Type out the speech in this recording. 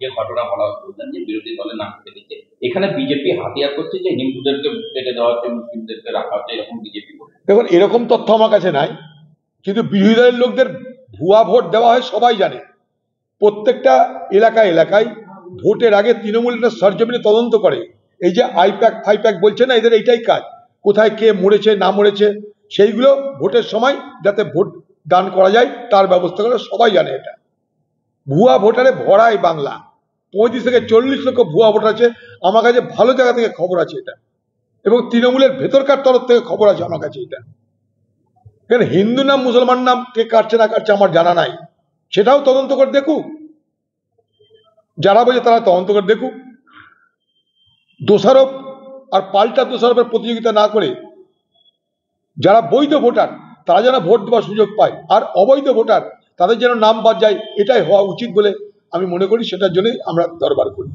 যে ঘটনা বলা বললেন যে বিরোধী দলে না কেটে দিচ্ছে, এখানে বিজেপি হাতিয়ার করছে যে হিন্দুদেরকে কেটে দেওয়া হচ্ছে, মুসলিমদেরকে রাখা হচ্ছে, এরকম বিজেপি বলে। দেখুন, এরকম তথ্য আমার কাছে নাই, কিন্তু বিরোধী দলের লোকদের ভুয়া ভোট দেওয়া হয় সবাই জানে। প্রত্যেকটা এলাকায় এলাকায় ভোটের আগে তৃণমূল একটা সরজমিনে তদন্ত করে। এই যে আইপ্যাক ফাইপ্যাক বলছে না, এদের এইটাই কাজ। কোথায় কে মরেছে না মরেছে সেইগুলো ভোটের সময় যাতে ভোট দান করা যায় তার ব্যবস্থা করে, সবাই জানে এটা। ভুয়া ভোটারে ভরায় বাংলা, 35 থেকে 40 লক্ষ ভুয়া ভোটার আছে আমার কাছে, ভালো জায়গা থেকে খবর আছে এটা, এবং তৃণমূলের ভেতরকার তরফ থেকে খবর আছে আমার কাছে এটা। কেন হিন্দু নাম মুসলমান নাম কে কাটছে না কাটছে আমার জানা নাই, সেটাও তদন্ত করে দেখুক। যারা বলছে তারা তদন্ত করে দেখুক। দোষারোপ আর পাল্টা দোষারোপের প্রতিযোগিতা না করে যারা বৈধ ভোটার তারা যেন ভোট দেওয়ার সুযোগ পায়, আর অবৈধ ভোটার তাদের যেন নাম বাদ যায়, এটাই হওয়া উচিত বলে আমি মনে করি। সেটার জন্যই আমরা দরবার করি।